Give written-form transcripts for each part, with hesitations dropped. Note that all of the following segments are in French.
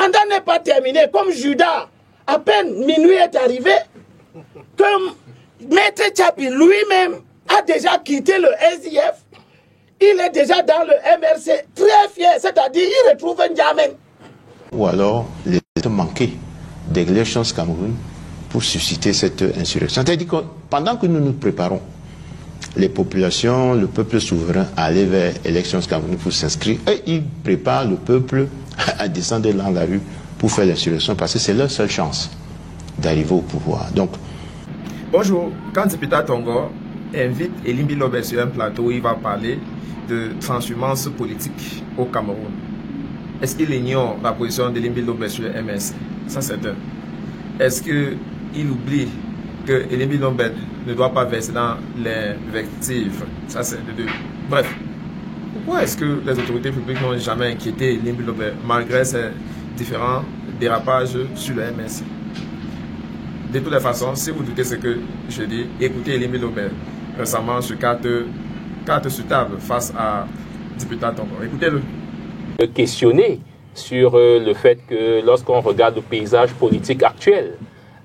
mandat n'est pas terminé, comme Judas, à peine minuit est arrivé, que Maître Tchapi lui-même a déjà quitté le SIF, il est déjà dans le MRC, très fier, c'est-à-dire il retrouve un diamant. Ou alors, les manquer d'élections Cameroun pour susciter cette insurrection. C'est-à-dire que pendant que nous nous préparons, les populations, le peuple souverain allaient vers l'élection Cameroun pour s'inscrire et ils préparent le peuple à descendre dans la rue pour faire l'insurrection parce que c'est leur seule chance d'arriver au pouvoir. Donc, bonjour, quand Zipita Tongo invite Elimbi Lobé sur un plateau, il va parler de transhumance politique au Cameroun. Est-ce qu'il ignore la position d'Elimbi Lobé sur le MSC? Ça c'est un. Est-ce qu'il oublie que Elimbi Lobé ne doit pas verser dans l'invective? Ça c'est de deux. Bref, pourquoi est-ce que les autorités publiques n'ont jamais inquiété Elimbi Lobé malgré ces différents dérapages sur le MSC? De toutes les façons, si vous doutez ce que je dis, écoutez Elimbi Lobé récemment sur carte sur table face à Zipita Tongo. Écoutez-le. Questionner sur le fait que lorsqu'on regarde le paysage politique actuel,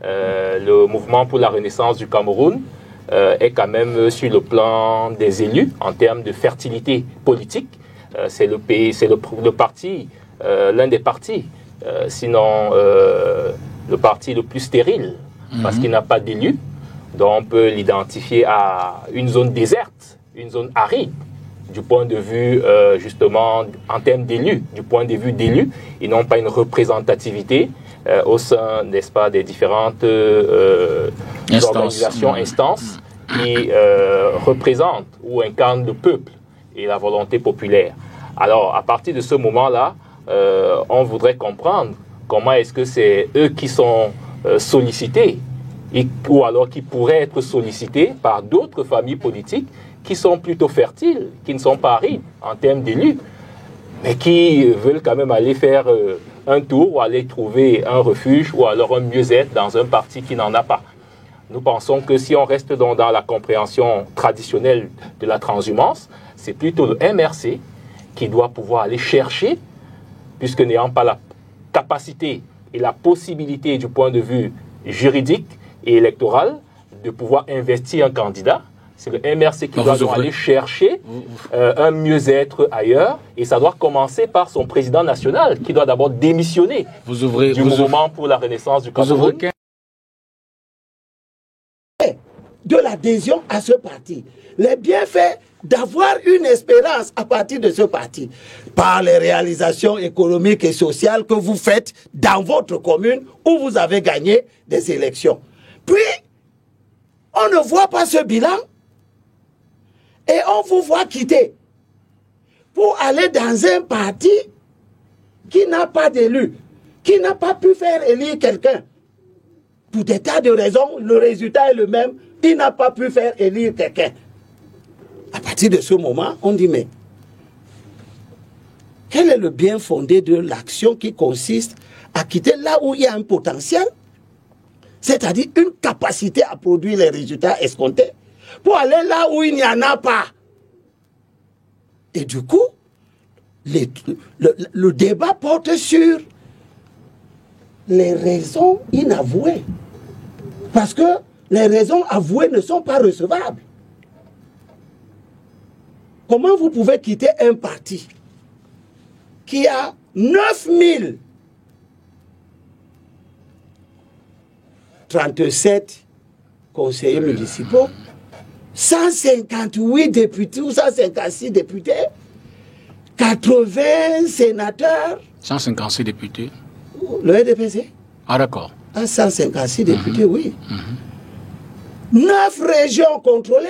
le mouvement pour la renaissance du Cameroun est quand même sur le plan des élus en termes de fertilité politique. C'est le parti, l'un des partis, sinon le parti le plus stérile, parce qu'il n'a pas d'élus. Donc on peut l'identifier à une zone déserte, une zone aride. Du point de vue, justement, en termes d'élus, du point de vue d'élus, ils n'ont pas une représentativité au sein, n'est-ce pas, des différentes organisations, instances qui représentent ou incarnent le peuple et la volonté populaire. Alors, à partir de ce moment-là, on voudrait comprendre comment est-ce que c'est eux qui sont sollicités ou alors qui pourraient être sollicités par d'autres familles politiques qui sont plutôt fertiles, qui ne sont pas arides en termes d'élus, mais qui veulent quand même aller faire un tour ou aller trouver un refuge ou alors un mieux-être dans un parti qui n'en a pas. Nous pensons que si on reste dans la compréhension traditionnelle de la transhumance, c'est plutôt le MRC qui doit pouvoir aller chercher, puisque n'ayant pas la capacité et la possibilité du point de vue juridique et électoral de pouvoir investir un candidat. C'est le MRC qui doit aller chercher un mieux-être ailleurs, et ça doit commencer par son président national qui doit d'abord démissionner du mouvement pour la renaissance du Cameroun. De l'adhésion à ce parti, les bienfaits d'avoir une espérance à partir de ce parti, par les réalisations économiques et sociales que vous faites dans votre commune où vous avez gagné des élections. Puis, on ne voit pas ce bilan et on vous voit quitter pour aller dans un parti qui n'a pas d'élu, qui n'a pas pu faire élire quelqu'un. Pour des tas de raisons, le résultat est le même, il n'a pas pu faire élire quelqu'un. À partir de ce moment, on dit, mais quel est le bien fondé de l'action qui consiste à quitter là où il y a un potentiel, c'est-à-dire une capacité à produire les résultats escomptés, pour aller là où il n'y en a pas. Et du coup, le débat porte sur les raisons inavouées. Parce que les raisons avouées ne sont pas recevables. Comment vous pouvez quitter un parti qui a 9037 conseillers municipaux, 158 députés ou 156 députés, 80 sénateurs. 156 députés. Le RDPC. Ah d'accord. 156 députés, oui. 9 régions contrôlées.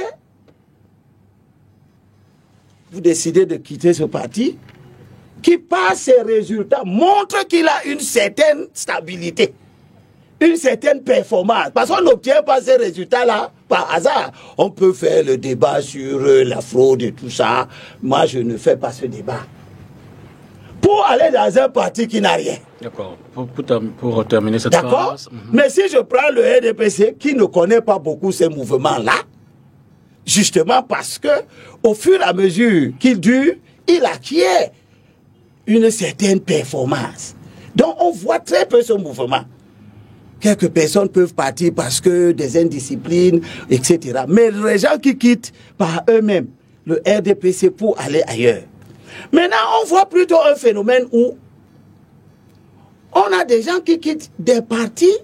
Vous décidez de quitter ce parti qui, par ses résultats, montre qu'il a une certaine stabilité, une certaine performance. Parce qu'on n'obtient pas ces résultats-là par hasard. On peut faire le débat sur la fraude et tout ça. Moi, je ne fais pas ce débat. Pour aller dans un parti qui n'a rien. D'accord. Pour terminer cette phrase. D'accord. Mais si je prends le RDPC, qui ne connaît pas beaucoup ces mouvements-là, justement parce que, au fur et à mesure qu'il dure, il acquiert une certaine performance. Donc on voit très peu ce mouvement. Quelques personnes peuvent partir parce que des indisciplines, etc. Mais les gens qui quittent par eux-mêmes le RDPC pour aller ailleurs. Maintenant, on voit plutôt un phénomène où on a des gens qui quittent des partis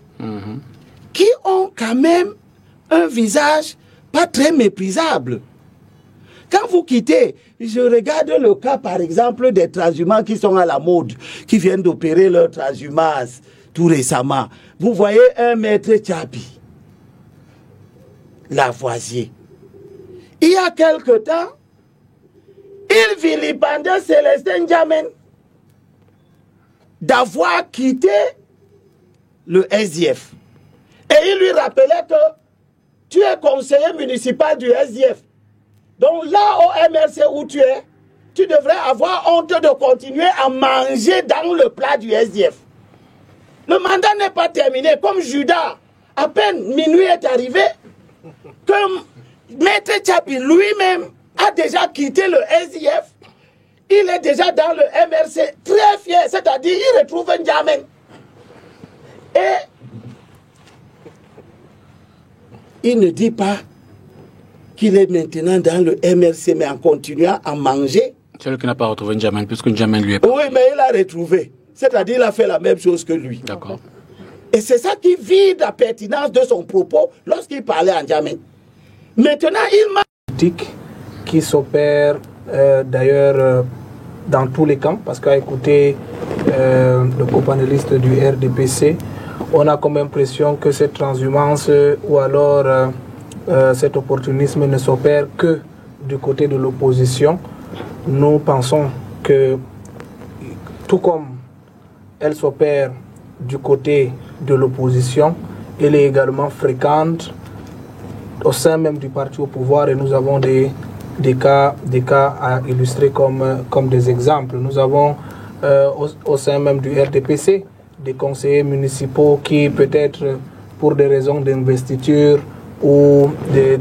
qui ont quand même un visage pas très méprisable. Quand vous quittez, je regarde le cas par exemple des transhumants qui sont à la mode, qui viennent d'opérer leur transhumance tout récemment. Vous voyez un maître Tchapi, Lavoisier. Il y a quelque temps, il vilipendait Célestin Diamène d'avoir quitté le SDF. Et il lui rappelait que tu es conseiller municipal du SDF. Donc là au MRC où tu es, tu devrais avoir honte de continuer à manger dans le plat du SDF. Le mandat n'est pas terminé. Comme Judas, à peine minuit est arrivé, que Maître Tchapi lui-même a déjà quitté le SDF. Il est déjà dans le MRC, très fier, c'est-à-dire il retrouve un diamant. Et il ne dit pas qu'il est maintenant dans le MRC, mais en continuant à manger. C'est lui qui n'a pas retrouvé N'Djamène, puisque N'Djamène lui est pas. Oui, mais il a retrouvé. C'est-à-dire il a fait la même chose que lui. D'accord. Et c'est ça qui vide la pertinence de son propos lorsqu'il parlait en N'Djamène. Maintenant, il m'a... Qui s'opère d'ailleurs dans tous les camps, parce qu'à écouter le copanéliste du RDPC, on a comme impression que cette transhumance ou alors cet opportunisme ne s'opère que du côté de l'opposition. Nous pensons que tout comme elle s'opère du côté de l'opposition, elle est également fréquente au sein même du parti au pouvoir, et nous avons des cas à illustrer comme des exemples. Nous avons au sein même du RDPC des conseillers municipaux qui peut-être pour des raisons d'investiture ou des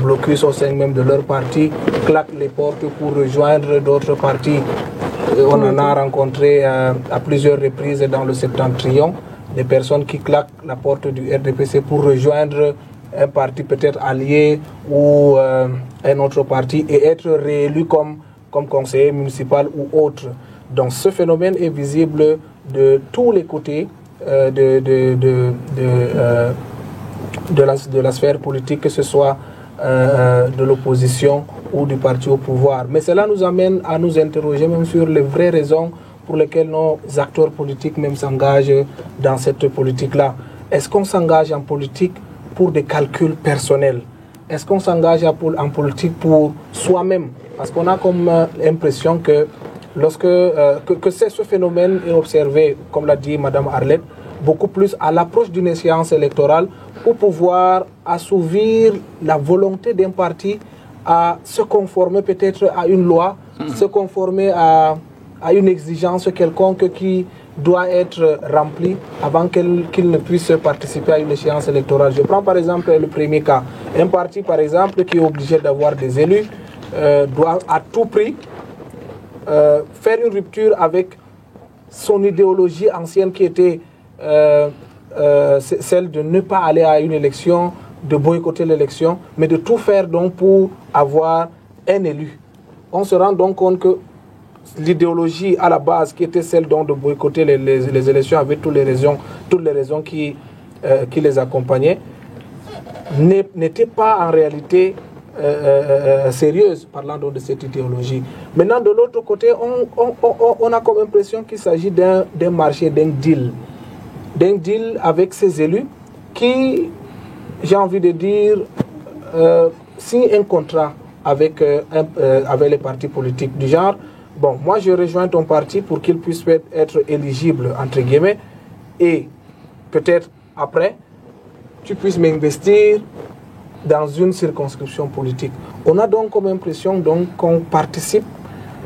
blocus au sein même de leur parti claquent les portes pour rejoindre d'autres partis. On en a rencontré à plusieurs reprises dans le Septentrion des personnes qui claquent la porte du RDPC pour rejoindre un parti peut-être allié ou un autre parti et être réélu comme conseiller municipal ou autre. Donc ce phénomène est visible de tous les côtés de la sphère politique, que ce soit de l'opposition ou du parti au pouvoir. Mais cela nous amène à nous interroger même sur les vraies raisons pour lesquelles nos acteurs politiques même s'engagent dans cette politique-là. Est-ce qu'on s'engage en politique pour des calculs personnels? Est-ce qu'on s'engage en politique pour soi-même? Parce qu'on a comme impression que ce phénomène est observé, comme l'a dit Mme Arlette, beaucoup plus à l'approche d'une échéance électorale pour pouvoir assouvir la volonté d'un parti à se conformer peut-être à une loi, se conformer à une exigence quelconque qui doit être remplie avant qu'il ne puisse participer à une échéance électorale. Je prends par exemple le premier cas. Un parti par exemple qui est obligé d'avoir des élus doit à tout prix faire une rupture avec son idéologie ancienne qui était celle de ne pas aller à une élection, de boycotter l'élection, mais de tout faire donc pour avoir un élu. On se rend donc compte que l'idéologie à la base qui était celle donc de boycotter les élections avec toutes les raisons qui les accompagnaient n'était pas en réalité sérieuse, parlant donc de cette idéologie. Maintenant de l'autre côté, on a comme impression qu'il s'agit d'un marché, d'un deal avec ces élus qui, j'ai envie de dire, signent un contrat avec les partis politiques du genre. Bon, moi je rejoins ton parti pour qu'il puisse être éligible, entre guillemets, et peut-être après, tu puisses m'investir dans une circonscription politique. On a donc comme impression qu'on participe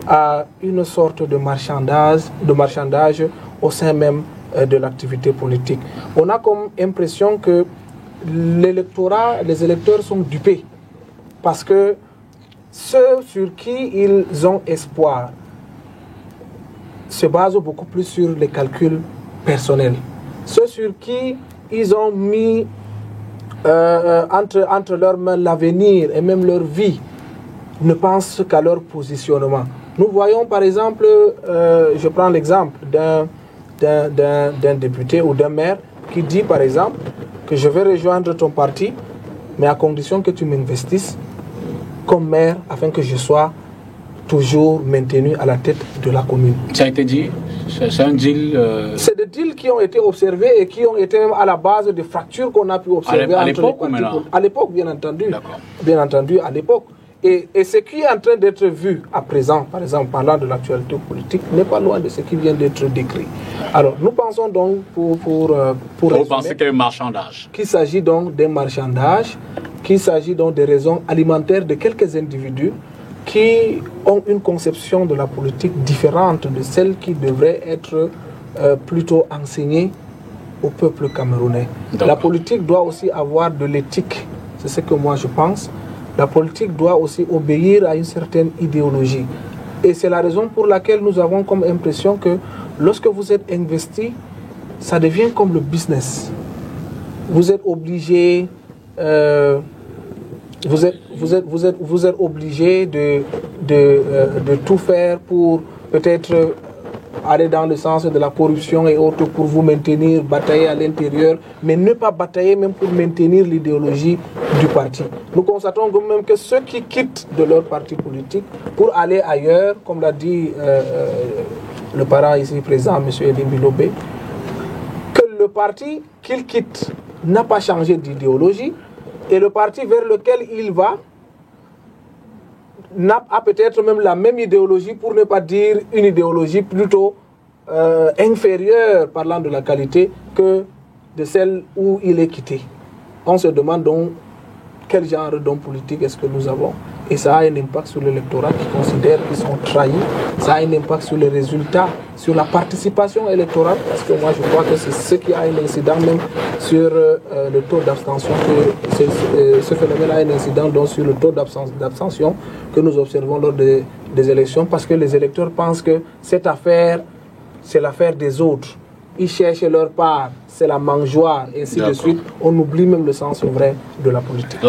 à une sorte de marchandage au sein même de l'activité politique. On a comme impression que les électeurs sont dupés parce que ceux sur qui ils ont espoir se basent beaucoup plus sur les calculs personnels. Ceux sur qui ils ont mis entre leurs mains l'avenir et même leur vie ne pensent qu'à leur positionnement. Nous voyons par exemple, je prends l'exemple d'un député ou d'un maire qui dit par exemple que je vais rejoindre ton parti, mais à condition que tu m'investisses comme maire afin que je sois toujours maintenu à la tête de la commune. Ça a été dit, c'est un deal... C'est des deals qui ont été observés et qui ont été même à la base des fractures qu'on a pu observer à l'époque ou maintenant? À l'époque, bien entendu. D'accord. Bien entendu, à l'époque. Et ce qui est en train d'être vu à présent, par exemple, parlant de l'actualité politique, n'est pas loin de ce qui vient d'être décrit. Alors, nous pensons donc, pour vous pensez qu'il y a un marchandage? Qu'il s'agit donc d'un marchandage, qu'il s'agit donc des raisons alimentaires de quelques individus qui ont une conception de la politique différente de celle qui devrait être plutôt enseignée au peuple camerounais. La politique doit aussi avoir de l'éthique, c'est ce que moi je pense. La politique doit aussi obéir à une certaine idéologie. Et c'est la raison pour laquelle nous avons comme impression que lorsque vous êtes investi, ça devient comme le business. Vous êtes obligé, vous êtes obligé de tout faire pour peut-être aller dans le sens de la corruption et autres pour vous maintenir, batailler à l'intérieur, mais ne pas batailler même pour maintenir l'idéologie du parti. Nous constatons même que ceux qui quittent de leur parti politique pour aller ailleurs, comme l'a dit le parent ici présent, M. Elimbi Lobé, que le parti qu'il quitte n'a pas changé d'idéologie et le parti vers lequel il va a peut-être même la même idéologie, pour ne pas dire une idéologie plutôt inférieure, parlant de la qualité, que de celle où il est quitté. On se demande donc quel genre d'homme politique est-ce que nous avons. Et ça a un impact sur l'électorat qui considère qu'ils sont trahis. Ça a un impact sur les résultats, sur la participation électorale, parce que moi je crois que c'est ce qui a un incident même sur le taux d'abstention. Ce phénomène a un incident donc sur le taux d'abstention que nous observons lors des élections, parce que les électeurs pensent que cette affaire, c'est l'affaire des autres. Ils cherchent leur part, c'est la mangeoire, et ainsi de suite. On oublie même le sens vrai de la politique.